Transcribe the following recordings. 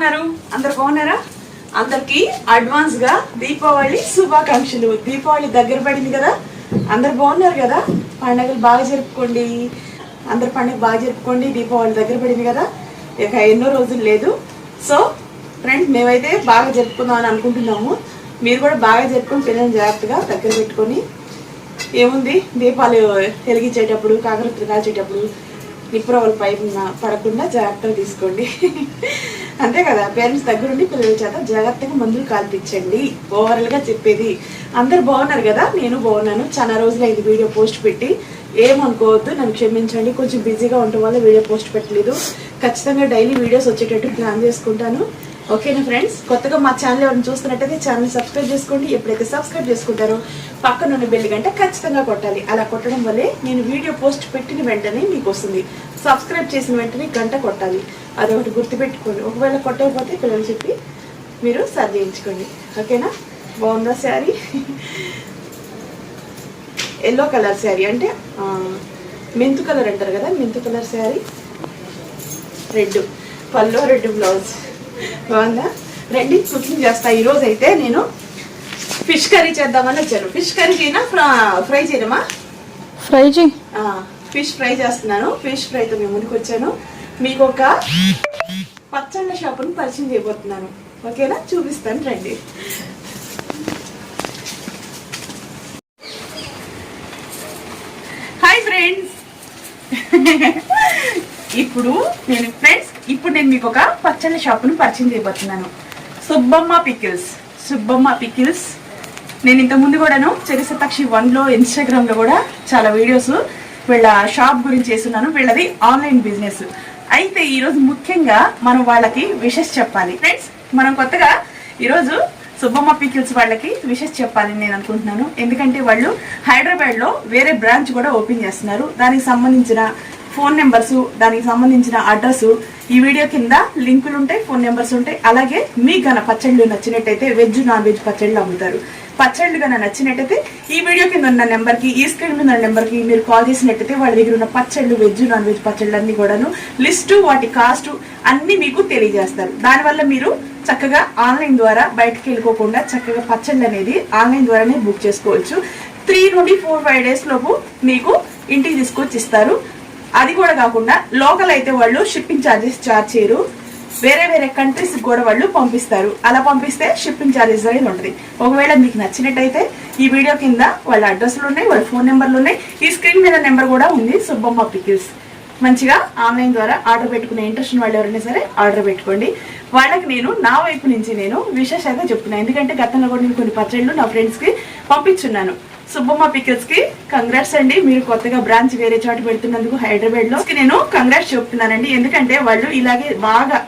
ఉన్నారు? అందరు బాగున్నారా? అందరికి అడ్వాన్స్ గా దీపావళి శుభాకాంక్షలు. దీపావళి దగ్గర పడింది కదా, అందరు బాగున్నారు కదా? పండుగలు బాగా జరుపుకోండి, అందరు పండుగ బాగా జరుపుకోండి. దీపావళి దగ్గర పడింది కదా, ఇక ఎన్నో రోజులు లేదు. సో ఫ్రెండ్స్, మేమైతే బాగా జరుపుకుందాం అని అనుకుంటున్నాము. మీరు కూడా బాగా జరుపుకొని పిల్లల్ని జాగ్రత్తగా దగ్గర పెట్టుకొని, ఏముంది దీపాలు వెలిగించేటప్పుడు కాకరత్తులు కాల్చేటప్పుడు నిప్పురవ్వల పైన పడకుండా జాగ్రత్తలు తీసుకోండి. అంతే కదా, పేరెంట్స్ దగ్గరుండి పిల్లల చేత జాగ్రత్తగా మందులు కాల్పించండి. ఓవరాల్గా చెప్పేది. అందరు బాగున్నారు కదా? నేను బాగున్నాను. చాలా రోజులైంది వీడియో పోస్ట్ పెట్టి, ఏమనుకోవద్దు, నన్ను క్షమించండి. కొంచెం బిజీగా ఉండటం వల్ల వీడియో పోస్ట్ పెట్టలేదు. ఖచ్చితంగా డైలీ వీడియోస్ వచ్చేటట్టు ప్లాన్ చేసుకుంటాను. ఓకేనా ఫ్రెండ్స్? కొత్తగా మా ఛానల్ ఎవరైనా చూస్తున్నట్టయితే ఛానల్ సబ్స్క్రైబ్ చేసుకోండి. ఎప్పుడైతే సబ్స్క్రైబ్ చేసుకుంటారో పక్కన ఉన్న బెల్ గంట ఖచ్చితంగా కొట్టాలి. అలా కొట్టడం వల్లే నేను వీడియో పోస్ట్ పెట్టిన వెంటనే మీకు వస్తుంది. సబ్స్క్రైబ్ చేసిన వెంటనే గంట కొట్టాలి. అదొకటి గుర్తుపెట్టుకోండి. ఒకవేళ కొట్టకపోతే పిల్లలు చెప్పి మీరు సరి చేయించుకోండి. ఓకేనా? బాగుందా శారీ? ఎల్లో కలర్ శారీ, అంటే మెంతు కలర్ అంటారు కదా, మెంతు కలర్ శారీ, రెడ్ పల్లో, రెడ్ బ్లౌజ్. బాగుందా? రండి కుకింగ్ చేస్తా. ఈరోజు అయితే నేను ఫిష్ కర్రీ చేద్దామని వచ్చాను. ఫిష్ కర్రీ చేయనా, ఫ్రై చేయడమా? ఫ్రై చేయి. ఫిష్ ఫ్రై చేస్తున్నాను. ఫిష్ ఫ్రైతో మేము ముందుకు వచ్చాను. మీకు ఒక పచ్చళ్ళ షాపుని పరిచయం చేయబోతున్నాను. ఓకేనా? చూపిస్తాను, రండి. Hi friends. ఇప్పుడు నేను మీకు ఒక పచ్చళ్ళ షాపును పరిచయం చేయబోతున్నాను. సుబ్బమ్మ పికిల్స్. సుబ్బమ్మ పికిల్స్. నేను ఇంతకుముందు కూడాను చరిసతాక్షి 1లో ఇన్స్టాగ్రామ్లో కూడా చాలా వీడియోస్ వీళ్ళ షాప్ గురించి చేస్తున్నాను. వీళ్ళది ఆన్లైన్ బిజినెస్. అయితే ఈరోజు ముఖ్యంగా మనం వాళ్ళకి విషెస్ చెప్పాలి. ఫ్రెండ్స్, మనం కొత్తగా ఈరోజు సుబ్బమ్మ పికిల్స్ వాళ్ళకి విషెస్ చెప్పాలని నేను అనుకుంటున్నాను. ఎందుకంటే వాళ్ళు హైదరాబాద్లో వేరే బ్రాంచ్ కూడా ఓపెన్ చేస్తున్నారు. దానికి సంబంధించిన ఫోన్ నెంబర్స్, దానికి సంబంధించిన అడ్రస్ ఈ వీడియో కింద లింకులు ఉంటాయి, ఫోన్ నెంబర్స్ ఉంటాయి. అలాగే మీకు గన పచ్చళ్ళు నచ్చినట్టయితే వెజ్ నాన్ వెజ్ పచ్చళ్ళు అమ్ముతారు. పచ్చళ్ళు గన నచ్చినట్టయితే ఈ వీడియో కింద ఉన్న నెంబర్కి, ఈ స్క్రీన్ మీద ఉన్న నెంబర్కి మీరు కాల్ చేసినట్టయితే వాళ్ళ దగ్గర ఉన్న పచ్చళ్ళు, వెజ్ నాన్ వెజ్ పచ్చళ్ళు అన్ని కూడాను లిస్టు, వాటి కాస్ట్ అన్ని మీకు తెలియజేస్తారు. దానివల్ల మీరు చక్కగా ఆన్లైన్ ద్వారా బయటకు వెళ్ళిపోకుండా చక్కగా పచ్చళ్ళు అనేది ఆన్లైన్ ద్వారానే బుక్ చేసుకోవచ్చు. 3 నుండి 4-5 డేస్ లోపు మీకు ఇంటికి తీసుకొచ్చి ఇస్తారు. అది కూడా కాకుండా లోకల్ అయితే వాళ్ళు షిప్పింగ్ ఛార్జెస్ చార్జ్ చేయరు. వేరే వేరే కంట్రీస్ కూడా వాళ్ళు పంపిస్తారు. అలా పంపిస్తే షిప్పింగ్ ఛార్జెస్ అనేది ఉంటుంది. ఒకవేళ మీకు నచ్చినట్టయితే ఈ వీడియో కింద వాళ్ళ అడ్రస్లు ఉన్నాయి, వాళ్ళ ఫోన్ నెంబర్లు ఉన్నాయి, ఈ స్క్రీన్ మీద నెంబర్ కూడా ఉంది. సుబ్బమ్మ పికిల్స్. మంచిగా ఆన్లైన్ ద్వారా ఆర్డర్ పెట్టుకునే ఇంట్రెస్ట్ వాళ్ళు ఎవరైనా సరే ఆర్డర్ పెట్టుకోండి. వాళ్ళకి నేను నా వైపు నుంచి నేను విశేషంగా చెప్తున్నాను. ఎందుకంటే గతంలో కూడా నేను కొన్ని పచ్చళ్ళు నా ఫ్రెండ్స్కి పంపించున్నాను. సుబ్బమ్మ పికిల్స్ కి కంగ్రాట్స్ అండి. మీరు కొత్తగా బ్రాంచ్ వేరే చోట పెడుతున్నందుకు హైదరాబాద్ లో నేను కంగ్రాట్స్ చెప్తున్నానండి. ఎందుకంటే వాళ్ళు ఇలాగే బాగా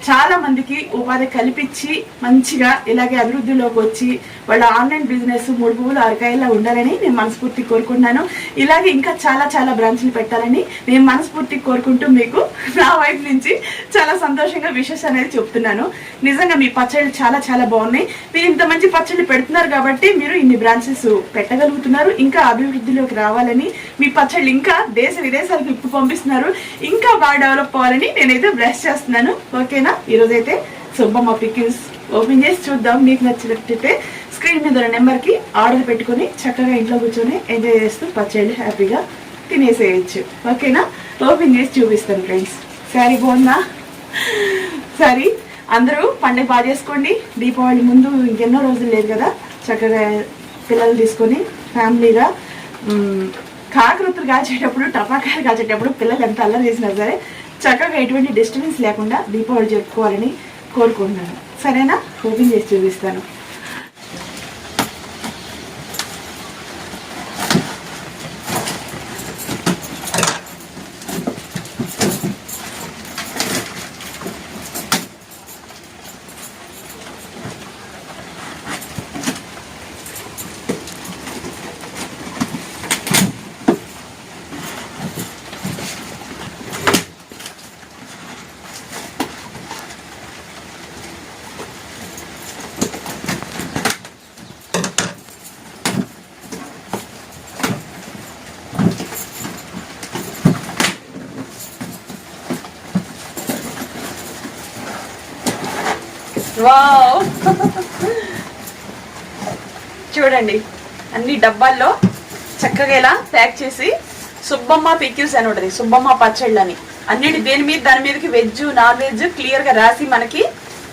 చాలా మందికి ఉపాధి కల్పించి మంచిగా ఇలాగే అభివృద్ధిలోకి వచ్చి వాళ్ళ ఆన్లైన్ బిజినెస్ 3 పువ్వులు 6 కాయలా ఉండాలని నేను మనస్ఫూర్తి కోరుకుంటున్నాను. ఇలాగే ఇంకా చాలా చాలా బ్రాంచ్లు పెట్టాలని నేను మనస్ఫూర్తి కోరుకుంటూ మీకు నా వైపు నుంచి చాలా సంతోషంగా విషెస్ అనేది చెప్తున్నాను. నిజంగా మీ పచ్చళ్ళు చాలా చాలా బాగున్నాయి. మీరు ఇంత మంచి పచ్చళ్ళు పెడుతున్నారు కాబట్టి మీరు ఇన్ని బ్రాంచెస్ పెట్టగలుగుతున్నారు. ఇంకా అభివృద్ధిలోకి రావాలని, మీ పచ్చళ్ళు ఇంకా దేశ విదేశాలకు ఇప్పుడు పంపిస్తున్నారు. ఇంకా బాగా డెవలప్ అవ్వాలని నేనైతే బ్లెస్ చేస్తున్నాను. ఓకేనా? ఈరోజు అయితే సుబ్బమ్మ పికిల్స్ ఓపెన్ చేసి చూద్దాం. మీకు నచ్చినట్టయితే స్క్రీన్ మీద నెంబర్కి ఆర్డర్ పెట్టుకుని చక్కగా ఇంట్లో కూర్చొని ఎంజాయ్ చేస్తూ పచ్చళ్ళు హ్యాపీగా తినేసేయచ్చు. ఓకేనా? ఓపెన్ చేసి చూపిస్తాను ఫ్రెండ్స్. శారీ బాగుందా? సరే, అందరూ పండుగ బాగా చేసుకోండి. దీపావళి ముందు ఇంకెన్నో రోజులు లేదు కదా, చక్కగా పిల్లలు తీసుకొని ఫ్యామిలీగా కాకరొత్తులు కాల్చేటప్పుడు, టపాకాయలు కాల్చేటప్పుడు పిల్లలు ఎంత అల్లరి చేసినా సరే చక్కగా ఎటువంటి డిస్టర్బెన్స్ లేకుండా దీపావళి జరుపుకోవాలని కోరుకుంటున్నాను. సరేనా? ఓపెన్ చేసి చూపిస్తాను. వావ్ చూడండి అన్ని డబ్బాల్లో చక్కగా ఇలా ప్యాక్ చేసి సుబ్బమ్మ పికిల్స్ అని ఉంటుంది, సుబ్బమ్మ పచ్చళ్ళు అని అన్నిటి దేని మీద దాని మీదకి వెజ్ నాన్ వెజ్ క్లియర్ గా రాసి మనకి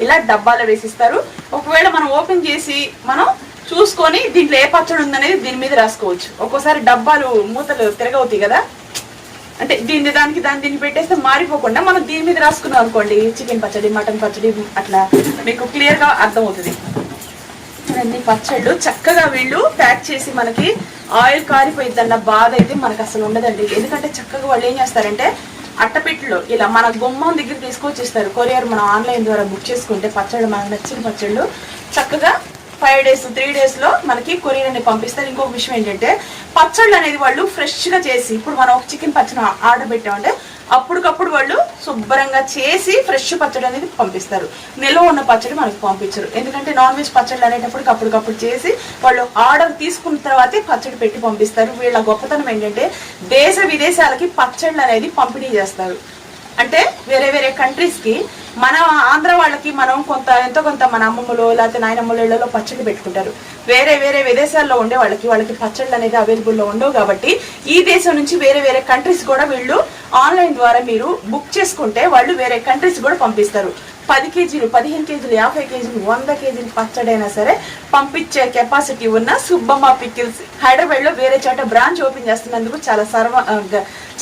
ఇలా డబ్బాలో వేసిస్తారు. ఒకవేళ మనం ఓపెన్ చేసి మనం చూసుకొని దీంట్లో ఏ పచ్చడి ఉందనేది దీని మీద రాసుకోవచ్చు. ఒక్కోసారి డబ్బాలు మూతలు తిరగవుతాయి కదా, అంటే దీన్ని దానికి దీన్ని పెట్టేస్తే మారిపోకుండా మనం దీని మీద రాసుకున్నాం అనుకోండి, చికెన్ పచ్చడి మటన్ పచ్చడి అట్లా మీకు క్లియర్ గా అర్థమవుతుంది. అన్ని పచ్చళ్ళు చక్కగా వీళ్ళు ప్యాక్ చేసి మనకి ఆయిల్ కారిపోయిద్దన్న బాధ అయితే మనకు అసలు ఉండదండి. ఎందుకంటే చక్కగా వాళ్ళు ఏం చేస్తారంటే అట్టపెట్టెలో ఇలా మన గుమ్మం దగ్గర తీసుకొచ్చి ఇస్తారు. కొరియర్ మనం ఆన్లైన్ ద్వారా బుక్ చేసుకుంటే పచ్చళ్ళు మనకు నచ్చిన పచ్చళ్ళు చక్కగా 5 days 3 days లో మనకి కొరియర్ అనేది పంపిస్తారు. ఇంకొక విషయం ఏంటంటే పచ్చళ్ళు అనేది వాళ్ళు ఫ్రెష్ గా చేసి, ఇప్పుడు మనం ఒక చికెన్ పచ్చడి ఆర్డర్ పెట్టామంటే అప్పటికప్పుడు వాళ్ళు శుభ్రంగా చేసి ఫ్రెష్ పచ్చడి అనేది పంపిస్తారు. నిల్వ ఉన్న పచ్చడి మనకు పంపించరు. ఎందుకంటే నాన్ వెజ్ పచ్చళ్ళు అనేటప్పటికి అప్పటికప్పుడు చేసి వాళ్ళు ఆర్డర్ తీసుకున్న తర్వాతే పచ్చడి పెట్టి పంపిస్తారు. వీళ్ళ గొప్పతనం ఏంటంటే దేశ విదేశాలకి పచ్చళ్ళు అనేది పంపిణీ చేస్తారు. అంటే వేరే వేరే కంట్రీస్ కి మన ఆంధ్ర వాళ్ళకి మనం ఎంతో కొంత మన అమ్మమ్మలో లేకపోతే నాయనమ్మలో ఇళ్లలో పచ్చళ్ళు పెట్టుకుంటారు. వేరే వేరే విదేశాల్లో ఉండే వాళ్ళకి పచ్చళ్ళు అనేది అవైలబుల్లో ఉండవు. కాబట్టి ఈ దేశం నుంచి వేరే వేరే కంట్రీస్ కూడా వీళ్ళు ఆన్లైన్ ద్వారా మీరు బుక్ చేసుకుంటే వాళ్ళు వేరే కంట్రీస్ కూడా పంపిస్తారు. 10 kgs 15 kgs 50 kgs 100 kgs పచ్చడైనా సరే పంపించే కెపాసిటీ ఉన్న సుబ్బమ్మ పికిల్స్ హైదరాబాద్ లో వేరే చోట బ్రాంచ్ ఓపెన్ చేస్తున్నందుకు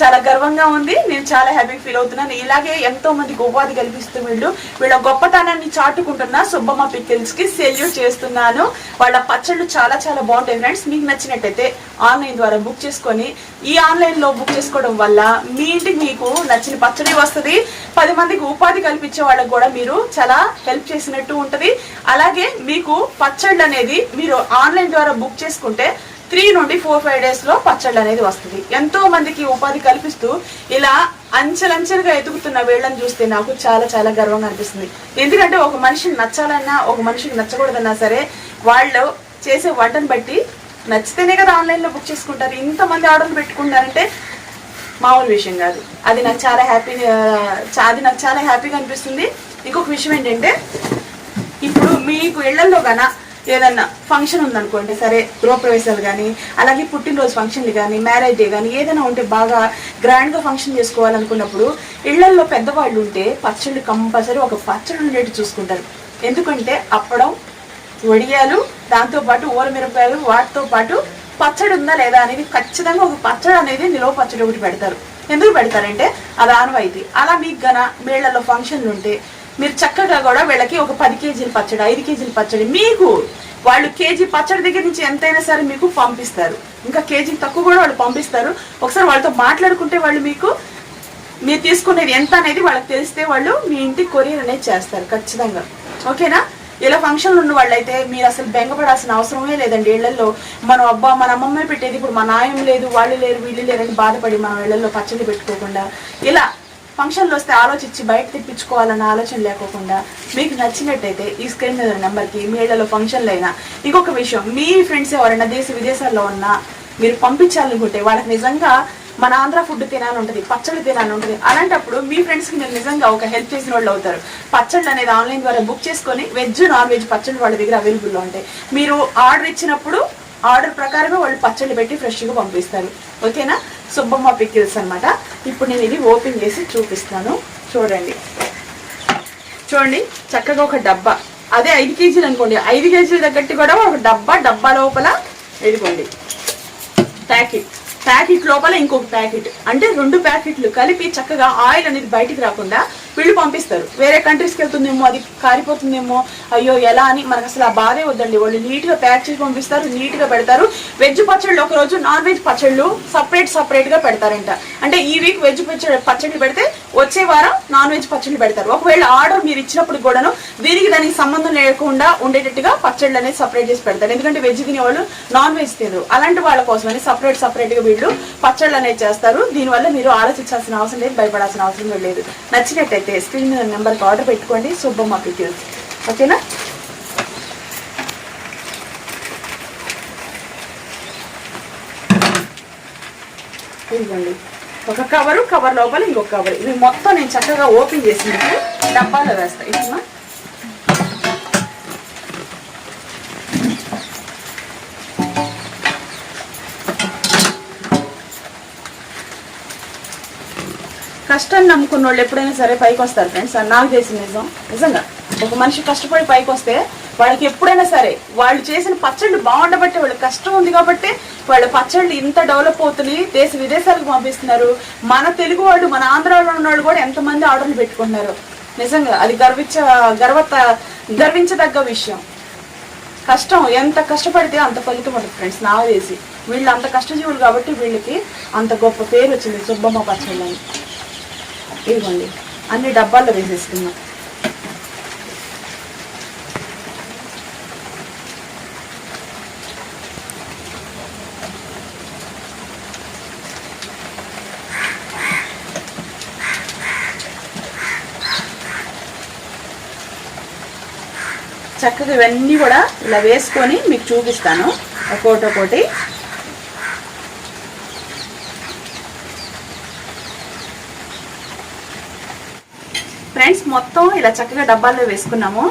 చాలా గర్వంగా ఉంది. నేను చాలా హ్యాపీ ఫీల్ అవుతున్నాను. ఇలాగే ఎంతో మందికి ఉపాధి కల్పిస్తూ వీళ్ళ గొప్పతనాన్ని చాటుకుంటున్న సుబ్బమ్మ పికిల్స్ కి సెల్యూట్ చేస్తున్నాను. వాళ్ళ పచ్చళ్ళు చాలా చాలా బాగుంటాయి ఫ్రెండ్స్. మీకు నచ్చినట్టయితే ఆన్లైన్ ద్వారా బుక్ చేసుకొని ఈ ఆన్లైన్ లో బుక్ చేసుకోవడం వల్ల మీ ఇంటికి మీకు నచ్చిన పచ్చడి వస్తుంది. 10 మందికి ఉపాధి కల్పించే వాళ్ళకి కూడా మీరు చాలా హెల్ప్ చేసినట్టు ఉంటది. అలాగే మీకు పచ్చళ్ళు అనేది మీరు ఆన్లైన్ ద్వారా బుక్ చేసుకుంటే 3 నుండి 4-5 days లో పచ్చళ్ళు అనేది వస్తుంది. ఎంతో మందికి ఉపాధి కల్పిస్తూ ఇలా అంచెలంచెలుగా ఎదుగుతున్న వీళ్ళని చూస్తే నాకు చాలా చాలా గర్వంగా అనిపిస్తుంది. ఎందుకంటే ఒక మనిషికి నచ్చాలన్నా ఒక మనిషికి నచ్చకూడదన్నా సరే వాళ్ళు చేసే వంటను బట్టి నచ్చితేనే కదా ఆన్లైన్ లో బుక్ చేసుకుంటారు. ఇంతమంది ఆర్డర్లు పెట్టుకుంటారంటే మామూలు విషయం కాదు. అది నాకు చాలా హ్యాపీగా అనిపిస్తుంది. ఇంకొక విషయం ఏంటంటే ఇప్పుడు మీకు ఇళ్లలో గానా ఏదన్నా ఫంక్షన్ ఉందనుకోండి, సరే గృహప్రవేశాలు కానీ అలాగే పుట్టినరోజు ఫంక్షన్లు కానీ మ్యారేజ్ డే కానీ ఏదైనా ఉంటే బాగా గ్రాండ్గా ఫంక్షన్ చేసుకోవాలనుకున్నప్పుడు ఇళ్లల్లో పెద్దవాళ్ళు ఉంటే పచ్చళ్ళు కంపల్సరీ ఒక పచ్చడి ఉండేట్టు చూసుకుంటారు. ఎందుకంటే అప్పడం వడియాలు దాంతోపాటు ఊరమిరపకాయలు వాటితో పాటు పచ్చడి ఉందా లేదా అనేది ఖచ్చితంగా ఒక పచ్చడి అనేది నిలవ పచ్చడి ఒకటి పెడతారు. ఎందుకు పెడతారంటే అది ఆనవాయితీ. అలా మీకు గన మేళ్లలో ఫంక్షన్లు ఉంటే మీరు చక్కగా కూడా వీళ్ళకి ఒక 10 kgs పచ్చడి 5 kgs పచ్చడి మీకు వాళ్ళు కేజీ పచ్చడి దగ్గర నుంచి ఎంతైనా సరే మీకు పంపిస్తారు. ఇంకా కేజీ తక్కువ కూడా వాళ్ళు పంపిస్తారు. ఒకసారి వాళ్ళతో మాట్లాడుకుంటే వాళ్ళు మీరు తీసుకునేది ఎంత అనేది వాళ్ళకి తెలిస్తే వాళ్ళు మీ ఇంటికి కొరియర్ అనేది చేస్తారు ఖచ్చితంగా. ఓకేనా? ఇలా ఫంక్షన్లు ఉన్న వాళ్ళైతే మీరు అసలు బెంగపడాల్సిన అవసరమే లేదండి. ఇళ్లలో మన అమ్మమ్మే పెట్టేది ఇప్పుడు మా నాయం లేదు, వాళ్ళు లేరు, వీళ్ళు లేరని బాధపడి మనం ఇళ్లలో పచ్చడి పెట్టుకోకుండా ఇలా ఫంక్షన్లు వస్తే ఆలోచించి బయట తెప్పించుకోవాలన్న ఆలోచన లేకోకుండా మీకు నచ్చినట్టయితే ఈ స్క్రీన్ మీద నెంబర్కి మీ ఇళ్లలో ఫంక్షన్లు అయినా. ఇంకొక విషయం, మీ ఫ్రెండ్స్ ఎవరైనా దేశ విదేశాల్లో ఉన్నా మీరు పంపించాలనుకుంటే వాళ్ళకి నిజంగా మన ఆంధ్ర ఫుడ్ తినాలని ఉంటుంది, పచ్చళ్ళు తినాలని ఉంటుంది. అలాంటప్పుడు మీ ఫ్రెండ్స్కి మీరు నిజంగా ఒక హెల్ప్ చేసిన వాళ్ళు అవుతారు. పచ్చళ్ళు అనేది ఆన్లైన్ ద్వారా బుక్ చేసుకొని వెజ్ నాన్ వెజ్ పచ్చళ్ళు వాళ్ళ దగ్గర అవైలబుల్లో ఉంటాయి. మీరు ఆర్డర్ ఇచ్చినప్పుడు ఆర్డర్ ప్రకారమే వాళ్ళు పచ్చళ్ళు పెట్టి ఫ్రెష్గా పంపిస్తారు. ఓకేనా? సుబ్బమ్మ పికిల్స్ అనమాట. ఇప్పుడు నేను ఇది ఓపెన్ చేసి చూపిస్తాను. చూడండి చక్కగా ఒక డబ్బా, అదే 5 kgs అనుకోండి, 5 kgs తగ్గట్టు కూడా ఒక డబ్బా లోపల ఇదిగోండి ప్యాకెట్ లోపల ఇంకొక ప్యాకెట్, అంటే 2 ప్యాకెట్లు కలిపి చక్కగా ఆయిల్ అనేది బయటికి రాకుండా వీళ్ళు పంపిస్తారు. వేరే కంట్రీస్కి వెళ్తుందేమో, అది కారిపోతుందేమో, అయ్యో ఎలా అని మనకు అసలు ఆ బాధే వద్దండి. వాళ్ళు నీట్గా ప్యాక్ చేసి పంపిస్తారు, నీట్గా పెడతారు. వెజ్ పచ్చళ్ళు ఒక రోజు, నాన్ వెజ్ పచ్చళ్ళు సపరేట్గా పెడతారంట. అంటే ఈ వీక్ వెజ్ పచ్చళ్ళు పెడితే వచ్చే వారం నాన్ వెజ్ పచ్చళ్ళు పెడతారు. ఒకవేళ ఆర్డర్ మీరు ఇచ్చినప్పుడు కూడాను దానికి సంబంధం లేకుండా ఉండేటట్టుగా పచ్చళ్ళు అనేది సపరేట్ చేసి పెడతారు. ఎందుకంటే వెజ్ తినేవాళ్ళు నాన్ వెజ్ తినరు. అలాంటి వాళ్ళ కోసమని సపరేట్గా వీళ్ళు పచ్చళ్ళు అనేది చేస్తారు. దీనివల్ల మీరు ఆలోచించాల్సిన అవసరం లేదు, భయపడాల్సిన అవసరం లేదు. నచ్చినట్టయితే స్క్రీన్ మీద నెంబర్కి ఆర్డర్ పెట్టుకోండి. సుబ్బమ్మ పికిల్స్. ఓకేనా? ఇదిగోండి ఒక కవర్ లోపల ఇంకొక కవర్. ఇవి మొత్తం నేను చక్కగా ఓపెన్ చేసి డబ్బాలో వేస్తాను. ఇట్లా కష్టాన్ని నమ్ముకున్న వాళ్ళు ఎప్పుడైనా సరే పైకి వస్తారు ఫ్రెండ్స్. అది నాకు తెలిసిన నిజంగా ఒక మనిషి కష్టపడి పైకి వస్తే వాళ్ళకి ఎప్పుడైనా సరే వాళ్ళు చేసిన పచ్చళ్ళు బాగుండబట్టే, వాళ్ళకి కష్టం ఉంది కాబట్టి వాళ్ళ పచ్చళ్ళు ఇంత డెవలప్ అవుతున్నాయి, దేశ విదేశాలకు పంపిస్తున్నారు. మన తెలుగు వాళ్ళు, మన ఆంధ్రాలో ఉన్న వాళ్ళు కూడా ఎంతమంది ఆర్డర్లు పెట్టుకుంటున్నారు. నిజంగా అది గర్వించదగ్గ విషయం. కష్టం ఎంత కష్టపడితే అంత ఫలితం ఉంటుంది ఫ్రెండ్స్. నాకు తెలిసి వీళ్ళు అంత కష్టజీవులు కాబట్టి వీళ్ళకి అంత గొప్ప పేరు వచ్చింది సుబ్బమ్మ పచ్చళ్ళని. ఇదిగోండి అన్ని డబ్బాల్లో వేసేసుకున్నాం. చక్కగా ఇవన్నీ కూడా ఇలా వేసుకొని మీకు చూపిస్తాను ఒక్కోటి. ఫ్రెండ్స్ మొత్తం ఇలా చక్కగా డబ్బాల్లో వేసుకున్నాము.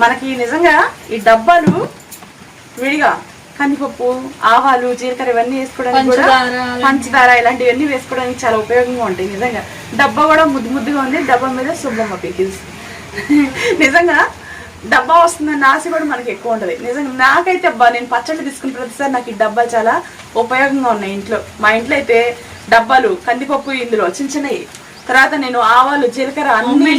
మనకి నిజంగా ఈ డబ్బాలు విడిగా కందిపప్పు, ఆవాలు, జీలకర్ర ఇవన్నీ వేసుకోవడానికి కూడా, పంచదార ఇలాంటివన్నీ వేసుకోవడానికి చాలా ఉపయోగంగా ఉంటాయి. నిజంగా డబ్బా కూడా ముద్దుగా ఉంది. డబ్బా మీద సుబ్బమ్మ పికిల్స్. నిజంగా డబ్బా వస్తుందన్న ఆశ కూడా మనకి ఎక్కువ ఉంటుంది. నిజంగా నాకైతే అబ్బా నేను పచ్చళ్ళు తీసుకున్న ప్రతిసారి నాకు ఈ డబ్బాలు చాలా ఉపయోగంగా ఉన్నాయి ఇంట్లో. మా ఇంట్లో అయితే డబ్బాలు కందిపప్పు ఇందులో చిన్నవి, తర్వాత నేను ఆవాలు, జీలకర్ర అన్ని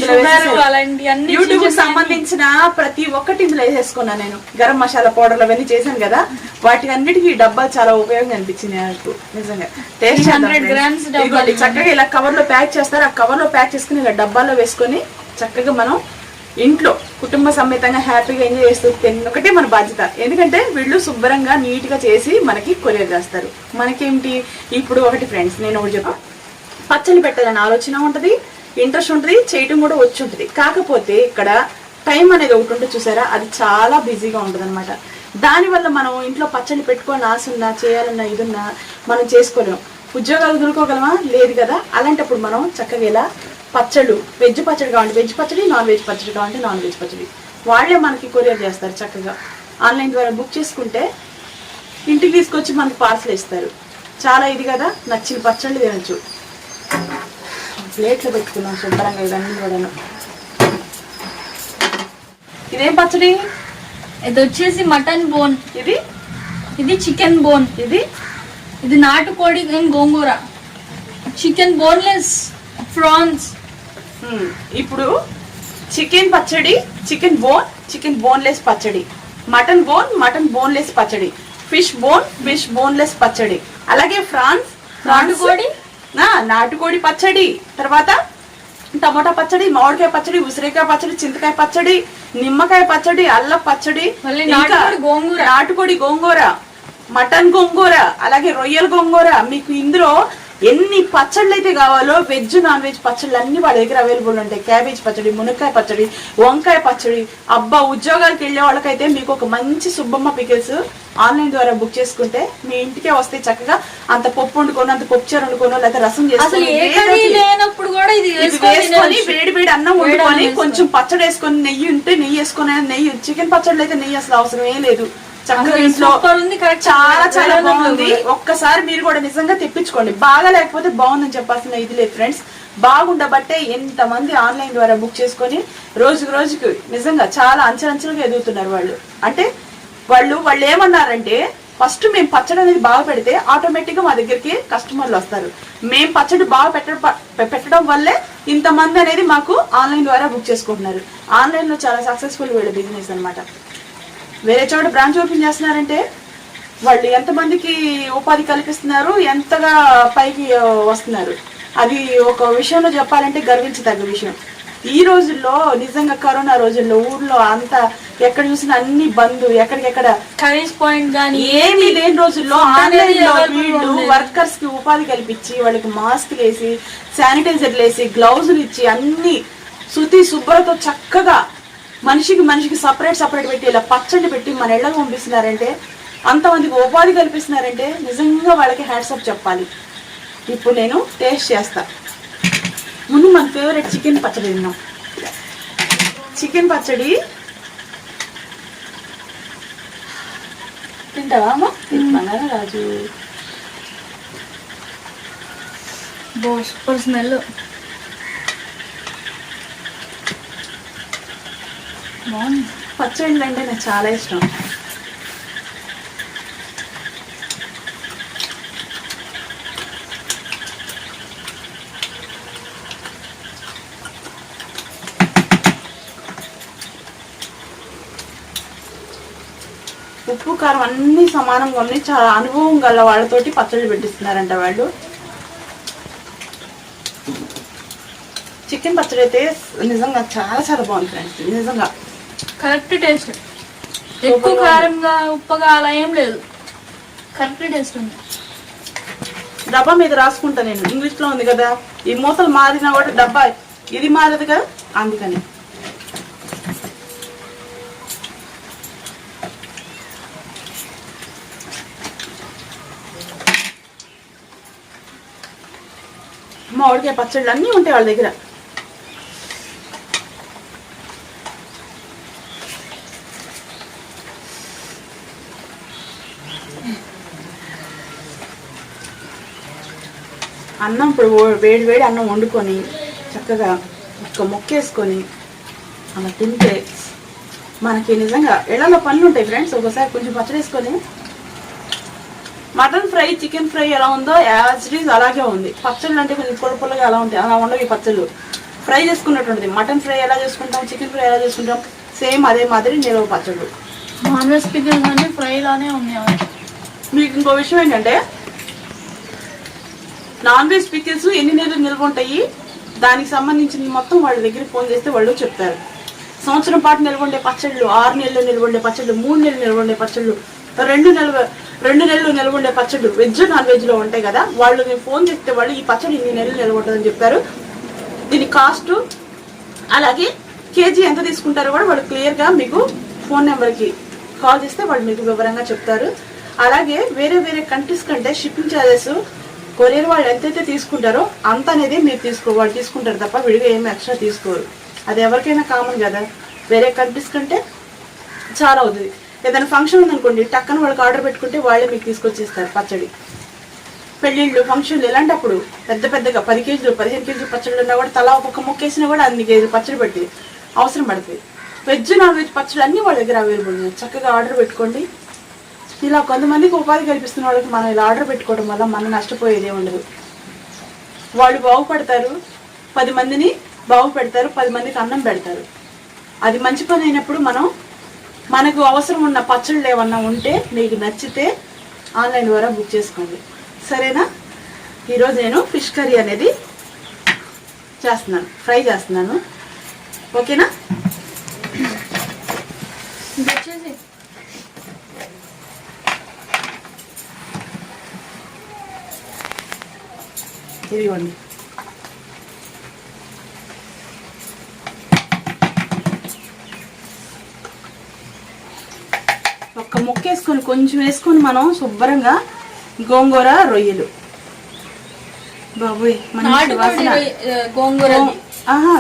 యూట్యూబ్ సంబంధించిన ప్రతి ఒక్కటి ఇందులో వేసేసుకున్నాను. నేను గరం మసాలా పౌడర్లు అవన్నీ చేశాను కదా, వాటి అన్నిటికీ ఈ డబ్బాలు చాలా ఉపయోగంగా అనిపించింది నాకు. నిజంగా టేస్ట్ చక్కగా ఇలా కవర్ లో ప్యాక్ చేస్తారు. ఆ కవర్ లో ప్యాక్ చేసుకుని ఇలా డబ్బాలో వేసుకొని చక్కగా మనం ఇంట్లో కుటుంబ సమేతంగా హ్యాపీగా ఎంజాయ్ చేస్తూ ఒకటే మన బాధ్యత. ఎందుకంటే వీళ్ళు శుభ్రంగా నీట్ గా చేసి మనకి కొరియర్ చేస్తారు. మనకేంటి ఇప్పుడు ఒకటి ఫ్రెండ్స్, నేను ఒకటి చెప్పా, పచ్చళ్ళు పెట్టాలని ఆలోచన ఉంటుంది, ఇంట్రెస్ట్ ఉంటుంది, చేయటం కూడా వచ్చి ఉంటుంది. కాకపోతే ఇక్కడ టైం అనేది ఒకటి ఉంటుంది చూసారా, అది చాలా బిజీగా ఉంటుంది అనమాట. దానివల్ల మనం ఇంట్లో పచ్చళ్ళు పెట్టుకోవాలని ఆశ ఉన్నా, చేయాలన్నా, ఇదున్నా మనం చేసుకోలేము. ఉద్యోగాలు దొరుకోగలమా? లేదు కదా. అలాంటప్పుడు మనం చక్కగా ఇలా పచ్చళ్ళు, వెజ్ పచ్చడి కావాలంటే వెజ్ పచ్చడి, నాన్ వెజ్ పచ్చడి కావాలంటే నాన్ వెజ్ పచ్చడి వాళ్ళే మనకి కొరియర్ చేస్తారు. చక్కగా ఆన్లైన్ ద్వారా బుక్ చేసుకుంటే ఇంటికి తీసుకొచ్చి మనకి పార్సల్ ఇస్తారు. చాలా ఇది కదా, నచ్చిన పచ్చళ్ళు తినచ్చు. ప్లేట్లో పెట్టుకున్నాం శుభ్రంగా ఇవన్నీ కూడాను. ఇదేం పచ్చడి? ఇది వచ్చేసి మటన్ బోన్, ఇది చికెన్ బోన్, ఇది నాటుకోడి గోంగూర, చికెన్ బోన్లెస్ ఫ్రాన్స్. ఇప్పుడు చికెన్ పచ్చడి, చికెన్ బోన్లెస్ పచ్చడి, మటన్ బోన్లెస్ పచ్చడి, ఫిష్ బోన్లెస్ పచ్చడి, అలాగే నాటుకోడి పచ్చడి, తర్వాత టమాటా పచ్చడి, మామిడికాయ పచ్చడి, ఉసిరికాయ పచ్చడి, చింతకాయ పచ్చడి, నిమ్మకాయ పచ్చడి, అల్లం పచ్చడి, నాటుకోడి గోంగూర, మటన్ గోంగూర, అలాగే రొయ్యల గోంగూర. మీకు ఇందులో ఎన్ని పచ్చళ్ళు అయితే కావాలో వెజ్, నాన్ వెజ్ పచ్చళ్ళు అన్ని వాళ్ళ దగ్గర అవైలబుల్ ఉంటాయి. క్యాబేజ్ పచ్చడి, మునక్కాయ పచ్చడి, వంకాయ పచ్చడి. అబ్బా, ఉద్యోగాలకు వెళ్ళే వాళ్ళకైతే మీకు ఒక మంచి సుబ్బమ్మ పికిల్స్ ఆన్లైన్ ద్వారా బుక్ చేసుకుంటే మీ ఇంటికే వస్తే చక్కగా అంత పప్పు వండుకోను, అంత పప్పు చారు వండుకోను, లేకపోతే రసం చేసుకొని వేసుకొని వేడి అన్నం వండుకొని కొంచెం పచ్చడి వేసుకొని, నెయ్యి ఉంటే నెయ్యి వేసుకొని, నెయ్యి చికెన్ పచ్చళ్ళు అయితే నెయ్యి అసలు అవసరమే లేదు. చక్కగా ఇంట్లో చాలా చాలా బాగుంది. ఒక్కసారి మీరు కూడా నిజంగా తెప్పించుకోండి. బాగా లేకపోతే బాగుందని చెప్పాల్సిన ఇది లేదు ఫ్రెండ్స్. బాగుండబట్టే ఎంతమంది ఆన్లైన్ ద్వారా బుక్ చేసుకొని రోజుకు నిజంగా చాలా అంచెలంచెలుగా ఎదుగుతున్నారు వాళ్ళు. అంటే వాళ్ళు ఏమన్నారంటే, ఫస్ట్ మేము పచ్చడి అనేది బాగా పెడితే ఆటోమేటిక్ గా మా దగ్గరికి కస్టమర్లు వస్తారు. మేము పచ్చడి బాగా పెట్టడం వల్లే ఇంతమంది అనేది మాకు ఆన్లైన్ ద్వారా బుక్ చేసుకుంటున్నారు. ఆన్లైన్ లో చాలా సక్సెస్ఫుల్ వీళ్ళ బిజినెస్ అనమాట. వేరే చోట బ్రాంచ్ ఓపెన్ చేస్తున్నారంటే వాళ్ళు ఎంతమందికి ఉపాధి కల్పిస్తున్నారు, ఎంతగా పైకి వస్తున్నారు. అది ఒక విషయంలో చెప్పాలంటే గర్వించదగ్గ విషయం. ఈ రోజుల్లో నిజంగా కరోనా రోజుల్లో ఊర్లో అంతా ఎక్కడ చూసినా అన్ని బంద్, ఎక్కడికెక్కడ కరెన్స్ పాయింట్ గానీ ఏమీ లేని రోజుల్లో ఆన్లైన్ లో వీళ్ళు వర్కర్స్ కి ఉపాధి కల్పించి వాళ్ళకి మాస్క్ వేసి, శానిటైజర్లు వేసి, గ్లౌజులు ఇచ్చి అన్ని శుభ్రతో చక్కగా మనిషికి సపరేట్ పెట్టి ఇలా పచ్చడి పెట్టి మన ఇళ్ళకు పంపిస్తున్నారంటే, అంతమందికి ఉపాధి కల్పిస్తున్నారంటే నిజంగా వాళ్ళకి హ్యాట్సాప్ చెప్పాలి. ఇప్పుడు నేను టేస్ట్ చేస్తా. ముందు మన ఫేవరెట్ చికెన్ పచ్చడి తిన్నాం. చికెన్ పచ్చడి తింటావా అమ్మ? తింటున్నారా రాజు? Super smell. బాగుంది. పచ్చళ్ళు అంటే నాకు చాలా ఇష్టం. ఉప్పు కారం అన్నీ సమానంగా ఉన్నాయి. చాలా అనుభవం గల వాళ్ళతోటి పచ్చళ్ళు పెట్టిస్తున్నారంట వాళ్ళు. చికెన్ పచ్చడి అయితే నిజంగా చాలా చాలా బాగుంది ఫ్రెండ్స్. నిజంగా కరెక్ట్ టేస్ట్. ఎక్కువ కారంగా ఉప్పగా అలా ఏం లేదు, కరెక్ట్ టేస్ట్ ఉంది. డబ్బా మీద రాసుకుంటా నేను, ఇంగ్లీష్లో ఉంది కదా. ఈ మూతలు మారినా కూడా డబ్బా ఇది మారదు కదా, అందుకని. మామిడికాయ పచ్చళ్ళు అన్నీ ఉంటాయి వాళ్ళ దగ్గర. అన్నం ఇప్పుడు వేడి వేడి అన్నం వండుకొని చక్కగా ఒక్క ముక్కేసుకొని అలా తింటే మనకి నిజంగా ఇళ్లలో పనులు ఉంటాయి ఫ్రెండ్స్. ఒకసారి కొంచెం పచ్చడి వేసుకొని, మటన్ ఫ్రై చికెన్ ఫ్రై ఎలా ఉందో యాజ్ ఇట్ ఈజ్ అలాగే ఉంది. పచ్చళ్ళు అంటే కొంచెం పొల పొలగా ఎలా ఉంటాయి, అలా ఉండవు ఈ పచ్చళ్ళు. ఫ్రై చేసుకున్నట్టుంటుంది. మటన్ ఫ్రై ఎలా చేసుకుంటాం, చికెన్ ఫ్రై ఎలా చేసుకుంటాం, సేమ్ అదే మాదిరి నిలవ పచ్చళ్ళు. నాన్ వెజ్ పికిల్స్ అంటే ఫ్రైలానే ఉన్నాయి. మీకు ఇంకో విషయం ఏంటంటే, నాన్ వెజ్ పికిల్స్ ఎన్ని నెలలు నిల్వ ఉంటాయి దానికి సంబంధించిన మొత్తం వాళ్ళ దగ్గర ఫోన్ చేస్తే వాళ్ళు చెప్తారు. సంవత్సరం పాటు నిల్వ ఉండే పచ్చళ్ళు, 6 నెలలు నిల్వ ఉండే పచ్చళ్ళు, 3 నెలలు నిల్వ ఉండే పచ్చళ్ళు, 2 నెలలు నిల్వ ఉండే పచ్చళ్ళు వెజ్ నాన్ వెజ్ లో ఉంటాయి కదా. వాళ్ళు నేను ఫోన్ చేస్తే వాళ్ళు ఈ పచ్చడి ఇన్ని నెలలు నిల్వ ఉంటుందని చెప్తారు. దీని కాస్ట్ అలాగే కేజీ ఎంత తీసుకుంటారో కూడా వాళ్ళు క్లియర్గా మీకు ఫోన్ నెంబర్కి కాల్ చేస్తే వాళ్ళు మీకు వివరంగా చెప్తారు. అలాగే వేరే వేరే కంట్రీస్ కంటే షిప్పింగ్ ఛార్జెస్ కొరియర్ వాళ్ళు ఎంతైతే తీసుకుంటారో అంత అనేది మీరు వాళ్ళు తీసుకుంటారు తప్ప విడిగా ఏమి ఎక్స్ట్రా తీసుకోరు. అది ఎవరికైనా కామన్ కదా. వేరే కంట్రీస్ కంటే చాలా అవుతుంది. ఏదైనా ఫంక్షన్ ఉందనుకోండి, టక్కన వాళ్ళకి ఆర్డర్ పెట్టుకుంటే వాళ్ళే మీకు తీసుకొచ్చేస్తారు పచ్చడి. పెళ్ళిళ్ళు, ఫంక్షన్లు ఇలాంటప్పుడు పెద్దగా 10 కేజీలు 15 కేజీలు పచ్చళ్ళు ఉన్నా కూడా తలా ఒక్కొక్క ముక్కేసినా కూడా అన్ని కేజీలు పచ్చడి పెట్టి అవసరం పడుతుంది. వెజ్ నాన్ వెజ్ పచ్చళ్ళు అన్నీ వాళ్ళ దగ్గర అవైలబుల్ ఉన్నాయి. చక్కగా ఆర్డర్ పెట్టుకోండి. ఇలా కొంతమందికి ఉపాధి కల్పిస్తున్న వాళ్ళకి మనం ఇలా ఆర్డర్ పెట్టుకోవడం వల్ల మనం నష్టపోయేదే ఉండదు. వాళ్ళు బాగుపడతారు, 10 మందిని బాగుపెడతారు, 10 మందికి అన్నం పెడతారు. అది మంచి పని అయినప్పుడు మనకు అవసరం ఉన్న పచ్చళ్ళు ఏమన్నా ఉంటే మీకు నచ్చితే ఆన్లైన్ ద్వారా బుక్ చేసుకోండి. సరేనా? ఈరోజు నేను ఫిష్ కర్రీ అనేది చేస్తున్నాను, ఫ్రై చేస్తున్నాను. ఓకేనా? ఇదిగోండి. ఒక్క ముక్క వేసుకొని కొంచెం వేసుకొని మనం శుభ్రంగా గోంగూర రొయ్యలు. బాబోయ్ గోంగూర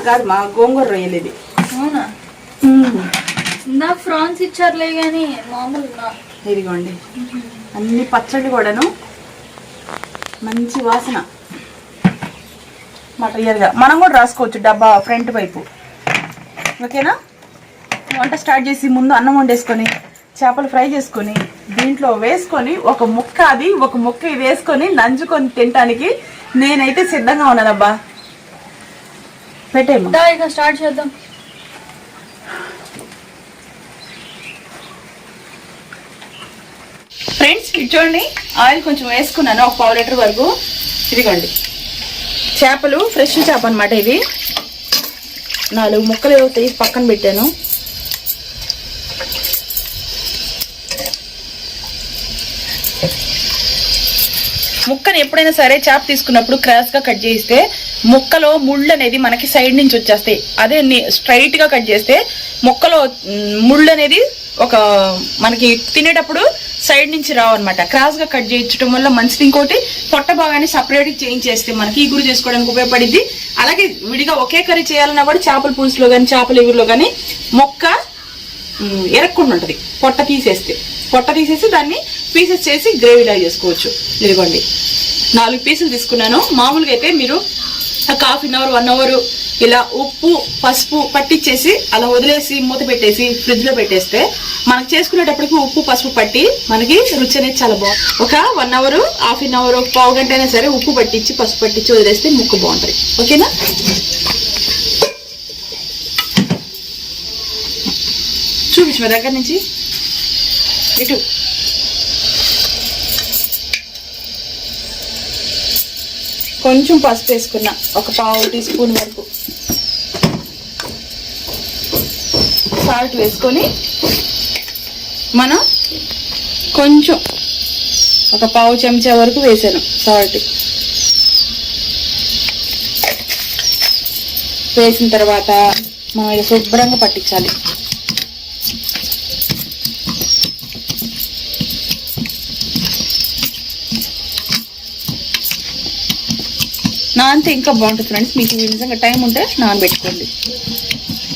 కాదు, మా గోంగూర రొయ్యలు ఇది. అవునా? ఫ్రాన్స్ ఇచ్చారులే కానీ మామూలుగా. ఇదిగోండి అన్ని పచ్చళ్ళు కూడాను మంచి వాసన. మటీరియల్గా మనం కూడా రాసుకోవచ్చు డబ్బా ఫ్రంట్ వైపు. ఓకేనా? వంట స్టార్ట్ చేసి ముందు అన్నం వండేసుకొని చేపలు ఫ్రై చేసుకొని దీంట్లో వేసుకొని ఒక ముక్క అది ఒక ముక్క ఇది వేసుకొని నంజుకొని తినడానికి నేనైతే సిద్ధంగా ఉన్నానబ్బా. పెట్టేమో ఇక స్టార్ట్ చేద్దాం. ఫ్రెండ్స్ ఇది చూడండి, ఆయిల్ కొంచెం వేసుకున్నాను, ఒక 1/2 లీటర్ వరకు. ఇదిగోండి చేపలు, ఫ్రెష్ చేప అనమాట. ఇది 4 ముక్కలు తీసి పక్కన పెట్టాను. ముక్కను ఎప్పుడైనా సరే చేప తీసుకున్నప్పుడు క్రాస్గా కట్ చేస్తే ముక్కలో ముళ్ళు అనేది మనకి సైడ్ నుంచి వచ్చేస్తాయి. అదే స్ట్రైట్గా కట్ చేస్తే ముక్కలో ముళ్ళు అనేది ఒక మనకి తినేటప్పుడు సైడ్ నుంచి రావన్నమాట. క్రాస్గా కట్ చేయించడం వల్ల మంచిది. ఇంకోటి పొట్ట భాగాన్ని సపరేట్గా చేయించేస్తే మనకి ఈ గురి చేసుకోవడానికి ఉపయోగపడింది. అలాగే విడిగా ఒకే కర్రీ చేయాలన్నా కూడా చేపల పులుసులో కానీ చేపల ఎగురులో కానీ మొక్క ఎరక్కుండా ఉంటుంది. పొట్ట తీసేసి దాన్ని పీసెస్ చేసి గ్రేవీలా చేసుకోవచ్చు. ఇదిగోండి 4 పీసులు తీసుకున్నాను. మామూలుగా అయితే మీరు 1/2 అవర్ 1 అవర్ ఇలా ఉప్పు పసుపు పట్టించేసి అలా వదిలేసి మూత పెట్టేసి ఫ్రిడ్జ్ లో పెట్టేస్తే మనకు చేసుకునేటప్పటికి ఉప్పు పసుపు పట్టి మనకి రుచి అనేది చాలా బాగుంటుంది. ఒక 1 అవర్ హాఫ్ అన్ అవర్ పావు గంట అయినా సరే ఉప్పు పట్టించి పసుపు పట్టించి వదిలేస్తే ముక్క బాగుంటుంది. ఓకేనా? చూపించు మా దగ్గర నుంచి ఇటు. కొంచెం పసుపు వేసుకున్నా, ఒక పావు టీ స్పూన్ వరకు సాల్ట్ వేసుకొని మనం కొంచెం ఒక పావు చెంచా వరకు వేసాను సాల్ట్. వేసిన తర్వాత మనం ఇది శుభ్రంగా పట్టించాలి. నానితే ఇంకా బాగుంటుంది ఫ్రెండ్స్. మీకు నిజంగా టైం ఉంటే నానబెట్టుకోండి.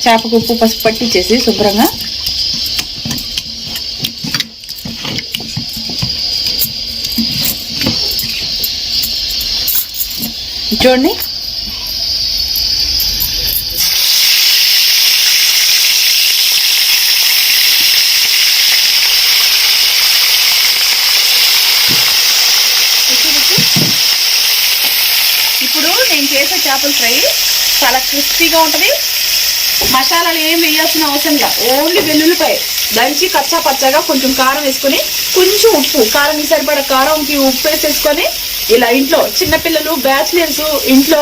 చేపకు ఉప్పు పసుపు పట్టించేసి శుభ్రంగా చూడండి. ఇప్పుడు నేను చేసే చేపల ఫ్రై చాలా క్రిస్పీగా ఉంటుంది. మసాలాలు ఏం వేయాల్సిన అవసరం లేదు. ఓన్లీ వెల్లుల్లిపాయ దంచి కచ్చా పచ్చగా కొంచెం కారం వేసుకొని, కొంచెం ఉప్పు, కారం సరిపడా కారంకి ఉప్పు వేసేసుకొని ఇలా ఇంట్లో చిన్నపిల్లలు బ్యాచిలర్స్ ఇంట్లో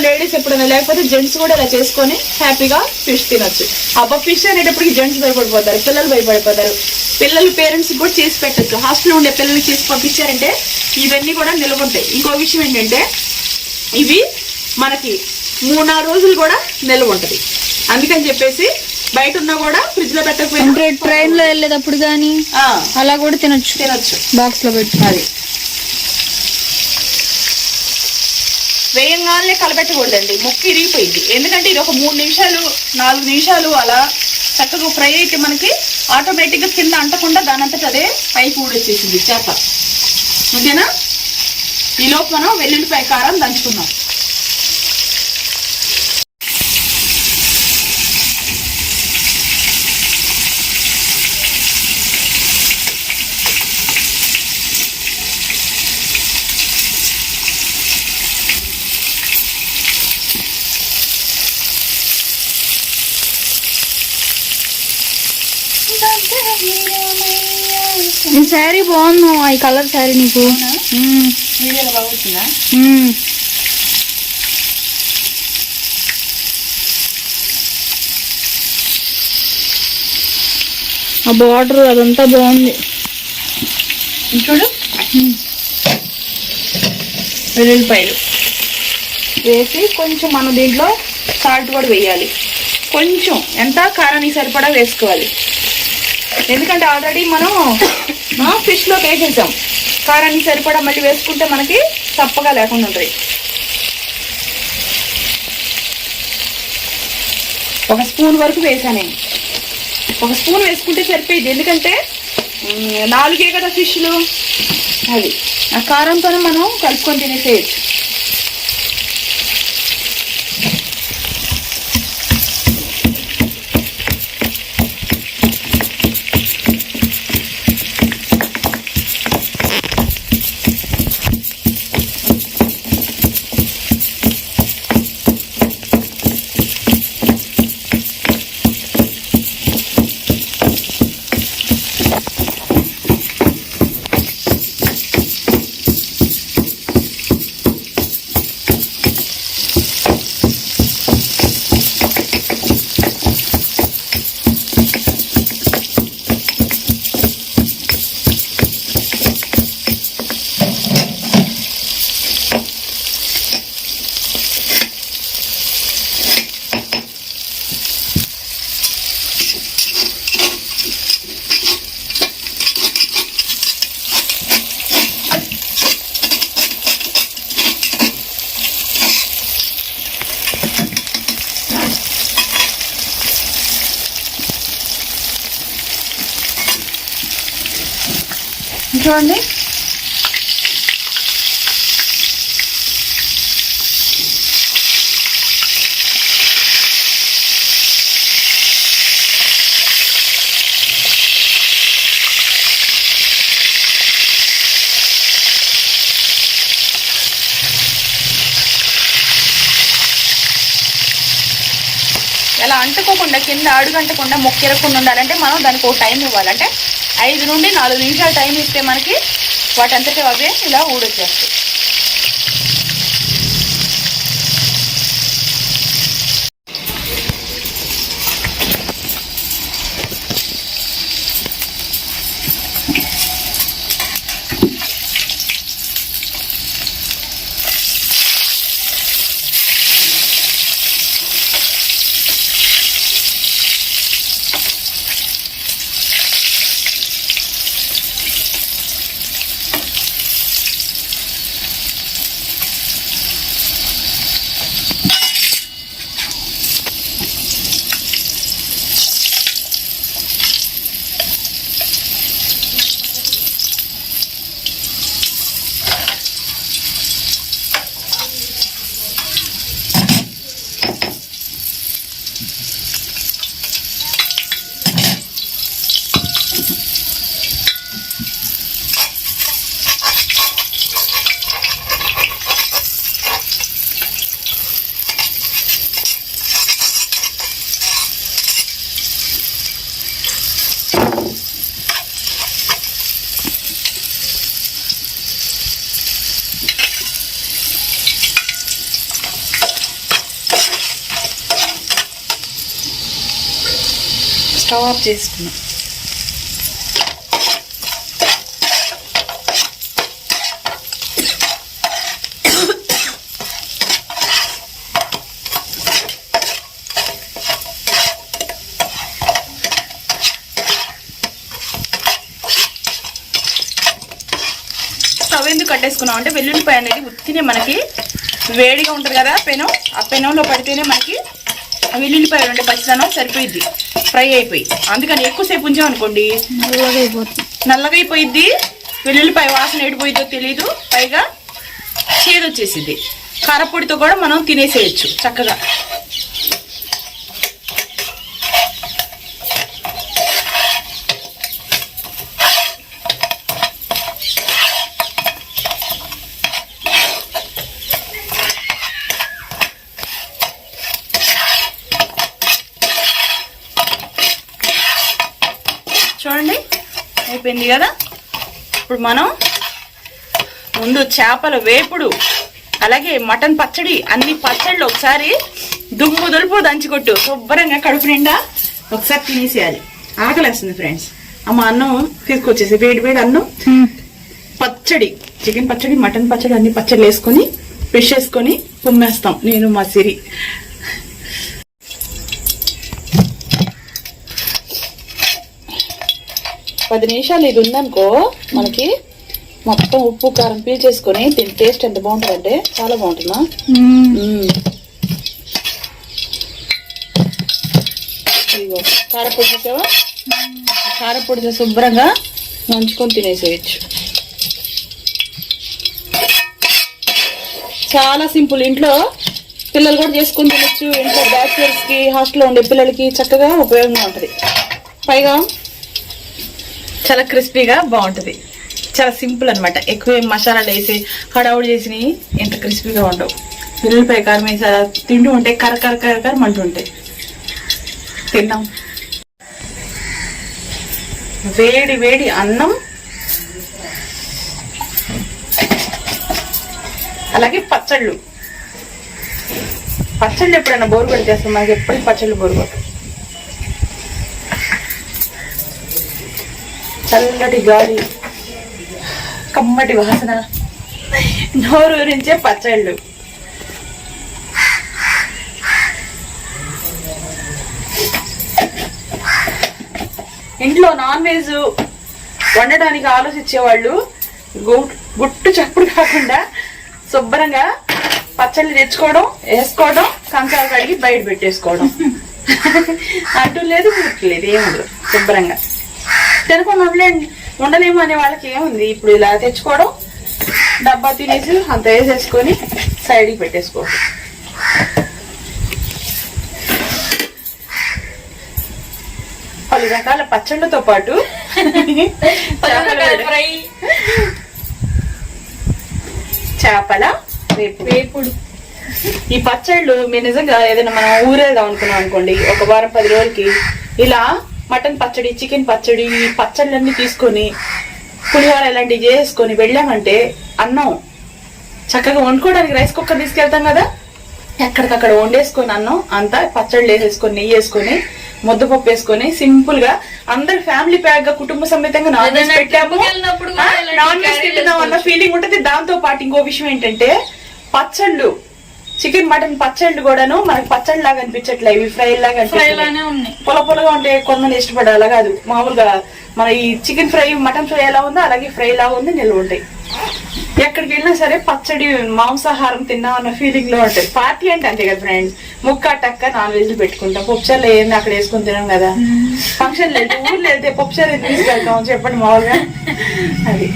లేడీస్ ఎప్పుడైనా లేకపోతే జెంట్స్ కూడా ఇలా చేసుకొని హ్యాపీగా ఫిష్ తినొచ్చు. అబ్బా ఫిష్ అనేటప్పటికి జెంట్స్ భయపడిపోతారు, పిల్లలు భయపడిపోతారు. పిల్లలు పేరెంట్స్ కూడా చేసి పెట్టచ్చు. హాస్టల్లో ఉండే పిల్లలకి చేసి పంపించారంటే ఇవన్నీ కూడా నిల్వ ఉంటాయి. ఇంకో విషయం ఏంటంటే ఇవి మనకి 3-4 రోజులు కూడా నిల్వ ఉంటుంది. అందుకని చెప్పేసి బయట ఉన్నా కూడా ఫ్రిడ్జ్ లో పెట్టకపోయినా ట్రైన్ లో వెళ్ళేటప్పుడు కానీ అలా కూడా తినొచ్చు బాక్స్ లో పెట్టి. అది వేయంగానే కలపెట్టకూడదండి, ముక్క ఇరిగిపోయింది. ఎందుకంటే ఇది ఒక 3 నిమిషాలు 4 నిమిషాలు అలా చక్కగా ఫ్రై అయితే మనకి ఆటోమేటిక్ గా కింద అంటకుండా దానంతట అదే పైకి ఊడొచ్చేసింది చేప. ఓకేనా? ఈ లోపు మనం వెల్లుల్లిపాయ కారం దంచుకుందాం. ఈ శారీ బాగుంది, ఈ కలర్ శారీ నీకు వీడియోలో బాగుంటుందా? ఆ బార్డర్ అదంతా బాగుంది చూడు. వెల్లుల్లిపాయలు వేసి కొంచెం మనం దీంట్లో సాల్ట్ కూడా వేయాలి. కొంచెం ఎంత కారానికి సరిపడా వేసుకోవాలి. ఎందుకంటే ఆల్రెడీ మనం ఫిష్ లో వేసేసాం. కారానికి సరిపడా మళ్ళీ వేసుకుంటే మనకి తప్పగా లేకుండా ఉంటుంది. 1 స్పూన్ వరకు వేసాను నేను. 1 స్పూన్ వేసుకుంటే సరిపోయింది. ఎందుకంటే 4 కదా ఫిష్లు. అది ఆ కారంతోనే మనం కలుపుకొని తినేసేయచ్చు. చూడండి. అలా అంటుకోకుండా కింద అడుగంటకుండా మొక్కెరకుండా ఉండాలంటే మనం దానికి ఒక టైం ఇవ్వాలంటే 5 నుండి 4 నిమిషాలు టైం ఇస్తే మనకి వాటంతటి అవే ఇలా ఊడొచ్చేస్తాయి. స్టవ్ ఆఫ్ చేసుకున్నాం. స్టవ్ ఎందుకు కట్టేసుకున్నాం అంటే వెల్లుల్లిపాయ అనేది ఉత్తినే మనకి వేడిగా ఉంటుంది కదా పెనం, ఆ పెనంలో పడితేనే మనకి వెల్లుల్లిపాయలు ఉండే పచ్చిదనం సరిపోయిద్ది ఫ్రై అయిపోయి. అందుకని ఎక్కువసేపు ఉంచామనుకోండి నల్లగా అయిపోయిద్ది, వెల్లుల్లిపాయ వాసన ఎడిపోయిద్దో తెలీదు, పైగా చేదు వచ్చేసిద్ది. కారపొడితో కూడా మనం తినేసేయచ్చు చక్కగా. చూడండి అయిపోయింది కదా. ఇప్పుడు మనం ముందు చేపల వేపుడు అలాగే మటన్ పచ్చడి అన్ని పచ్చళ్ళు ఒకసారి దుమ్ము దులుపు దంచికొట్టు శుభ్రంగా కడుపు నిండా ఒకసారి తినేసేయాలి. ఆకలేస్తుంది ఫ్రెండ్స్. అమ్మ అన్నం తీసుకొచ్చేసి వేడి వేడి అన్నం, పచ్చడి, చికెన్ పచ్చడి, మటన్ పచ్చడి, అన్ని పచ్చళ్ళు వేసుకొని ఫిష్ వేసుకొని కుమ్మేస్తాం నేను మా సిరి. పది నిమిషాలు ఇది ఉందనుకో మనకి మొత్తం ఉప్పు కారం పీల్చేసుకొని దీని టేస్ట్ ఎంత బాగుంటుందంటే చాలా బాగుంటుందా. ఇదిగో కారపొడి చేసావా, కారపొడి శుభ్రంగా నంచుకొని తినేసేయచ్చు. చాలా సింపుల్, ఇంట్లో పిల్లలు కూడా చేసుకొని తినచ్చు. ఇంట్లో బ్యాచిలర్స్ కి, హాస్టల్లో ఉండే పిల్లలకి చక్కగా ఉపయోగంగా ఉంటుంది. పైగా చాలా క్రిస్పీగా బాగుంటుంది. చాలా సింపుల్ అనమాట. ఎక్కువ మసాలాలు వేసి హడావుడి చేసి ఎంత క్రిస్పీగా ఉండవు. వెల్లుల్లిపాయ కారం వేసి తింటూ ఉంటాయి, కరకర మంటుంటాయి. తిన్నాం. వేడి వేడి అన్నం అలాగే పచ్చళ్ళు. పచ్చళ్ళు ఎప్పుడైనా బోరు కొట్టి చేస్తాం, మనకి ఎప్పటికీ పచ్చళ్ళు బోరు కొట్టు. చల్లటి గాలి, కమ్మటి వాసన, నోరూరించే పచ్చళ్ళు. ఇంట్లో నాన్ వెజ్ వండడానికి ఆలోచించేవాళ్ళు గుట్టు చప్పుడు కాకుండా శుభ్రంగా పచ్చళ్ళు తెచ్చుకోవడం, వేసుకోవడం, కంచాలు కడిగి బయట పెట్టేసుకోవడం. అంటూ లేదు, గుట్టు లేదు, ఏముండదు. శుభ్రంగా తినకుండా ఉండలేము అనే వాళ్ళకి ఏముంది, ఇప్పుడు ఇలా తెచ్చుకోవడం, డబ్బా తినేసి అంత వేసేసుకొని సైడ్కి పెట్టేసుకోవడం. పలు రకాల పచ్చళ్ళతో పాటు చేపల వేపుడు. ఈ పచ్చళ్ళు మీరు నిజంగా ఏదైనా మనం ఊరేద్దాం అనుకున్నాం అనుకోండి, ఒక వారం 10 రోజులకి ఇలా మటన్ పచ్చడి, చికెన్ పచ్చడి, ఈ పచ్చళ్ళన్నీ తీసుకొని పులిహోర ఇలాంటివి చేసుకొని వెళ్ళామంటే అన్నం చక్కగా వండుకోవడానికి రైస్ కుక్కర్ తీసుకెళ్తాం కదా, ఎక్కడికక్కడ వండేసుకొని అన్నం అంతా పచ్చళ్ళు వేసేసుకొని నెయ్యి వేసుకొని ముద్దపప్పు వేసుకొని సింపుల్ గా అందరు ఫ్యామిలీ ప్యాక్ గా కుటుంబ సమేతంగా నాన్ వెజ్ పెట్టాము, నాన్ వెజ్ తింటున్నాం అన్న ఫీలింగ్ ఉంటుంది. దాంతో పాటు ఇంకో విషయం ఏంటంటే పచ్చళ్ళు, చికెన్ మటన్ పచ్చళ్ళు కూడాను మనకి పచ్చడి లాగా అనిపించట్లే, ఇవి ఫ్రై లాగా అనిపించట్లేదు. పొలగా ఉంటే కొంతమంది ఇష్టపడాలి, అలా కాదు మామూలుగా మన ఈ చికెన్ ఫ్రై మటన్ ఫ్రై ఎలా ఉందో అలాగే ఫ్రై లాగా ఉంది, నిల్వ ఉంటాయి. ఎక్కడికి వెళ్ళినా సరే పచ్చడి మాంసాహారం తిన్నాం అన్న ఫీలింగ్ లో ఉంటాయి. పార్టీ అంటే అంతే కదా ఫ్రెండ్స్, ముక్క టక్క నాన్ వెజ్ పెట్టుకుంటాం, పప్పుచారులు ఏంది అక్కడ వేసుకొని తినాం కదా. ఫంక్షన్ లేదు, ఊర్లో వెళ్తే పప్పుచారు తీసుకెళ్తాం చెప్పండి మామూలుగా. అది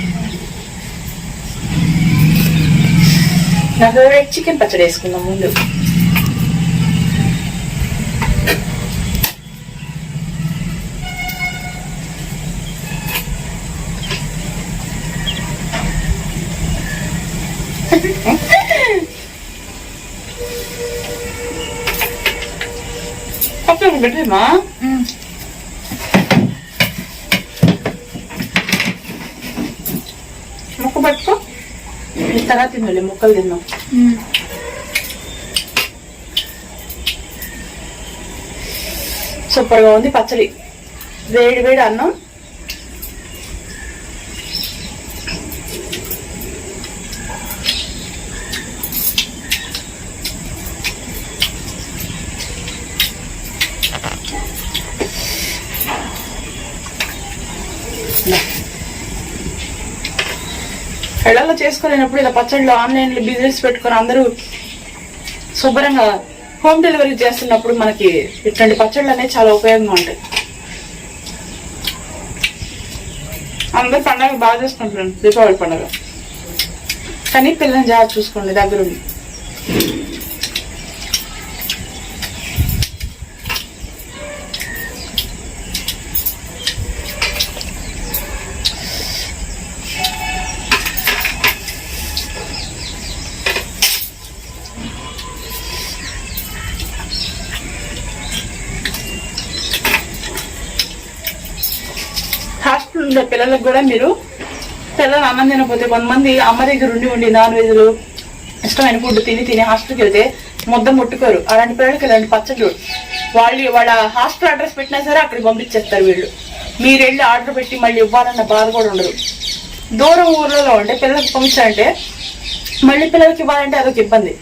నా ఫేవరెట్ చికెన్ పచ్చడి వేసుకుందాం ముందు. పప్పు పెట్టేమా ముక్క పట్టుకో, తర్వాత తిన్నాలి, ముక్కలు తిన్నాం. సూపర్ గా ఉంది పచ్చడి, వేడి వేడి అన్నం, ఇళ్లలో చేసుకోలేనప్పుడు ఇలా పచ్చళ్ళు ఆన్లైన్ లో బిజినెస్ పెట్టుకుని అందరూ శుభ్రంగా హోమ్ డెలివరీ చేస్తున్నప్పుడు మనకి ఇట్లాంటి పచ్చళ్ళు అనేవి చాలా ఉపయోగంగా ఉంటాయి. అందరు పండుగ బాగా చేసుకుంటున్నాను, దీపావళి పండుగ, కానీ పిల్లల్ని జాగ్రత్త చూసుకోండి దగ్గరుండి. హాస్టల్ ఉండే పిల్లలకు కూడా మీరు పిల్లలు అన్నం తినకపోతే కొంతమంది అమ్మ దగ్గర ఉండి నాన్ వెజ్లు ఇష్టమైన ఫుడ్ తిని హాస్టల్కి వెళ్తే ముద్ద ముట్టుకోరు. అలాంటి పిల్లలకి ఇలాంటి పచ్చళ్ళు వాళ్ళ హాస్టల్ అడ్రస్ పెట్టినా సరే అక్కడికి పంపించేస్తారు వీళ్ళు. మీరు వెళ్ళి ఆర్డర్ పెట్టి మళ్ళీ ఇవ్వాలన్న బాధ కూడా ఉండదు. దూరం ఊర్లలో ఉంటే పిల్లలకి పంపించాలంటే మళ్ళీ పిల్లలకి ఇవ్వాలంటే అదొక ఇబ్బంది.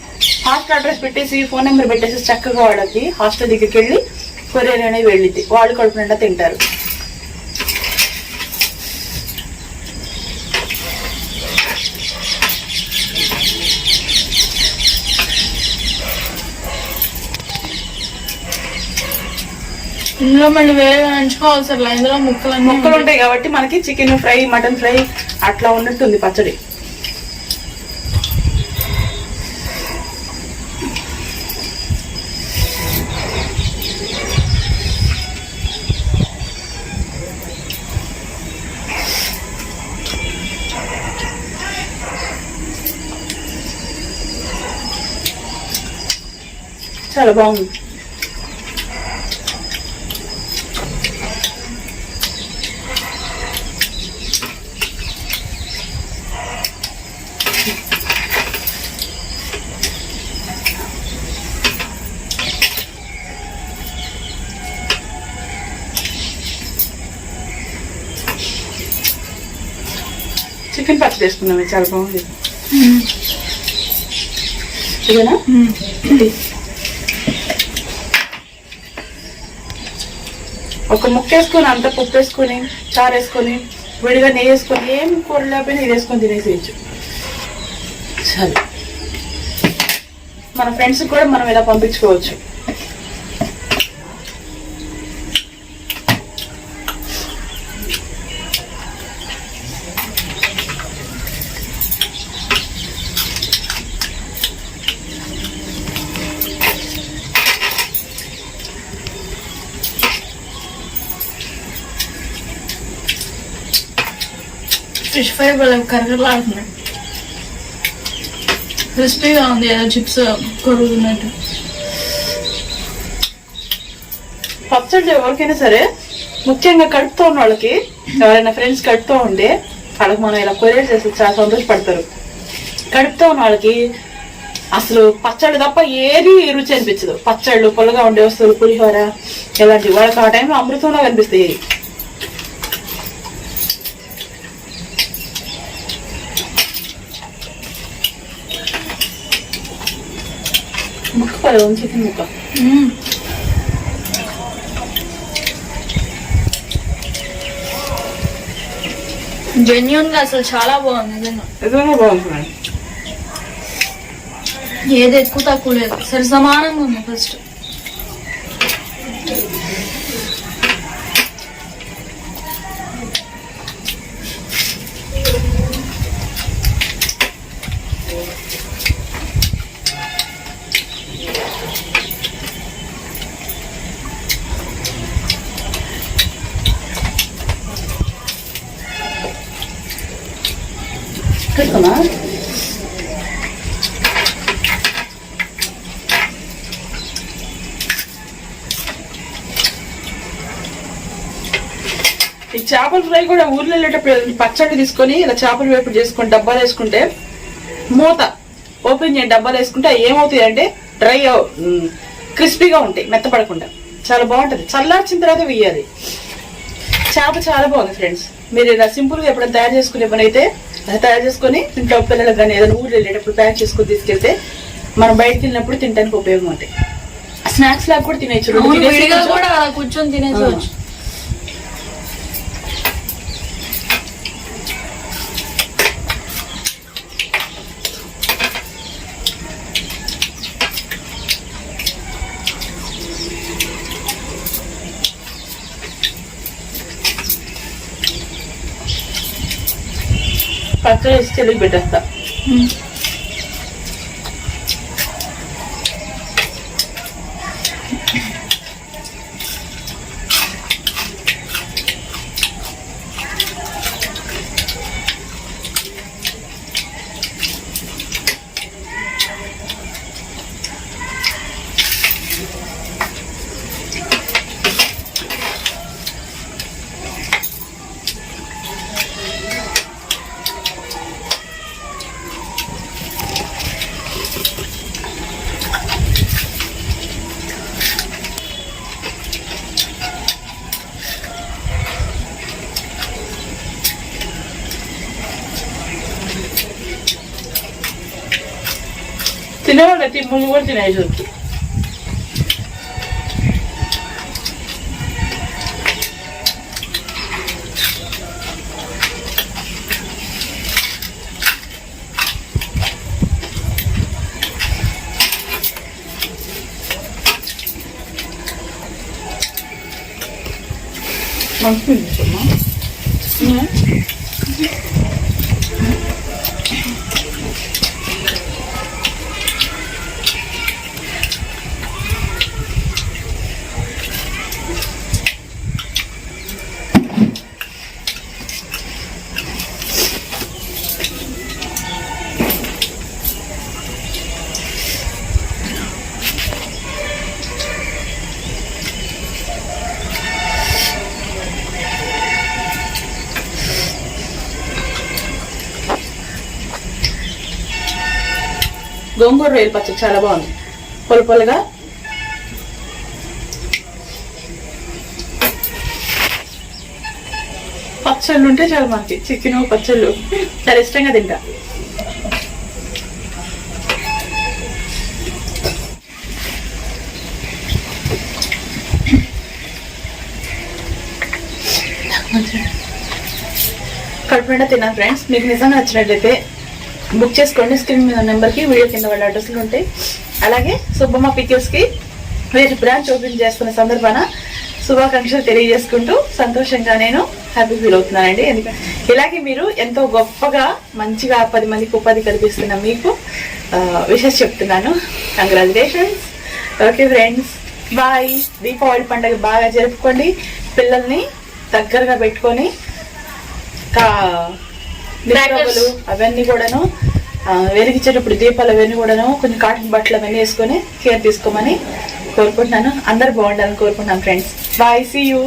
హాస్టల్ అడ్రస్ పెట్టేసి ఫోన్ నెంబర్ పెట్టేసి చక్కగా వాళ్ళకి హాస్టల్ దగ్గరికి వెళ్ళి కొరియర్ అనేది వెళ్ళిద్ది, వాళ్ళు కడుపు నిండా తింటారు. ఇందులో మళ్ళీ వేరే నంచుకోవాల్సిన ఇందులో ముక్కలు ఉంటాయి కాబట్టి మనకి చికెన్ ఫ్రై, మటన్ ఫ్రై అట్లా ఉన్నట్టుంది పచ్చడి. చాలా బాగుంది. చికెన్ పచ్చడి వేసుకున్నాం, చాలా బాగుంది. ఇదేనా ఒక ముక్క వేసుకొని అంత పప్పు వేసుకొని చారు వేసుకొని విడిగా నెయ్యి వేసుకొని ఏం కూర లేకపోయినా ఇది వేసుకొని తినేసేయచ్చు. సరే, మన ఫ్రెండ్స్ కూడా మనం ఇలా పంపించుకోవచ్చు. ఫిష్ ఫ్రై కర్రలాడుతున్నాయి. క్రిస్పీగా ఉంది, ఏదో చిప్స్ కొరుగుతున్నట్టు. పచ్చడి ఎవరికైనా సరే, ముఖ్యంగా కడుపుతో ఉన్న వాళ్ళకి, ఎవరైనా ఫ్రెండ్స్ కడుపుతో ఉంటే వాళ్ళకి మనం ఇలా కొరియర్ చేస్తే చాలా సంతోషపడతారు. కడుపుతో ఉన్న వాళ్ళకి అసలు పచ్చడి తప్ప ఏది రుచి అనిపించదు. పచ్చళ్ళు, పుల్లగా ఉండే వస్తువులు, పులిహోర ఇలాంటివి వాళ్ళకి ఆ టైంలో అమృతంలో కనిపిస్తాయి. ముక్క పడవ చికెన్ ముక్క. జెన్యున్ గా అసలు చాలా బాగుంది నిజంగా బాగుంటుంది. ఏది ఎక్కువ తక్కువ లేదు, సరి సమానంగా ఉంది. ఫస్ట్ కష్టమా? ఈ చేపల ఫ్రై కూడా ఊర్లో వెళ్ళేటప్పుడు పచ్చడి తీసుకొని ఇలా చేపల వేపుడు చేసుకొని డబ్బాలు వేసుకుంటే, మూత ఓపెన్ చేయండి, డబ్బాలు వేసుకుంటే ఏమవుతాయి అంటే డ్రై క్రిస్పీగా ఉంటాయి, మెత్తపడకుండా. చాలా బాగుంటది. చల్లార్చిన తర్వాత వేయాలి. చేప చాలా బాగుంది ఫ్రెండ్స్. మీరు ఇలా సింపుల్ గా ఎప్పుడైనా తయారు చేసుకునే పని అయితే అది తయారు చేసుకొని ఇంట్లో పిల్లలకు కానీ ఏదైనా ఊర్లో వెళ్ళేటప్పుడు ప్యాక్ చేసుకొని తీసుకెళ్తే మనం బయటకు వెళ్ళినప్పుడు తినడానికి ఉపయోగం ఉంటాయి. స్నాక్స్ లాగా కూడా తినేచ్చు, కూడా కూర్చొని తినేసుకోవచ్చు. పచ్చడి వేసి చెల్లికి పెట్టేస్తా. తినేవాళ్ళు అయితే ముందు కూడా తినేయచ్చు. మంచిగా గోంగూర రొయ్యల పచ్చడి చాలా బాగుంది, పొల పొలగా. పచ్చళ్ళు ఉంటే చాలా మనకి చికెన్ పచ్చళ్ళు చాలా ఇష్టంగా తింటా. కడుపు నిండా తిన్నాను ఫ్రెండ్స్. మీకు నిజంగా నచ్చినట్లయితే బుక్ చేసుకోండి. స్క్రీన్ మీద నెంబర్కి, వీడియో కింద వాళ్ళ అడ్రస్లు ఉంటాయి. అలాగే సుబ్బమ్మ పికిల్స్కి వేరే బ్రాంచ్ ఓపెన్ చేస్తున్న సందర్భాన శుభాకాంక్షలు తెలియజేసుకుంటూ సంతోషంగా నేను హ్యాపీ ఫీల్ అవుతున్నానండి. ఎందుకంటే ఇలాగే మీరు ఎంతో గొప్పగా మంచిగా 10 మందికి ఉపాధి కల్పిస్తున్న మీకు విషెస్ చెప్తున్నాను. Congratulations. Okay friends, bye. Deepavali పండుగ బాగా జరుపుకోండి. పిల్లల్ని దగ్గరగా పెట్టుకొని అవన్నీ కూడాను వెలిగించేటప్పుడు దీపాలు అవన్నీ కూడాను కొన్ని కాటన్ బట్టలు అవన్నీ వేసుకొని కేర్ తీసుకోమని కోరుకుంటున్నాను. అందరు బాగుండాలని కోరుకుంటున్నాను ఫ్రెండ్స్. Bye, see you.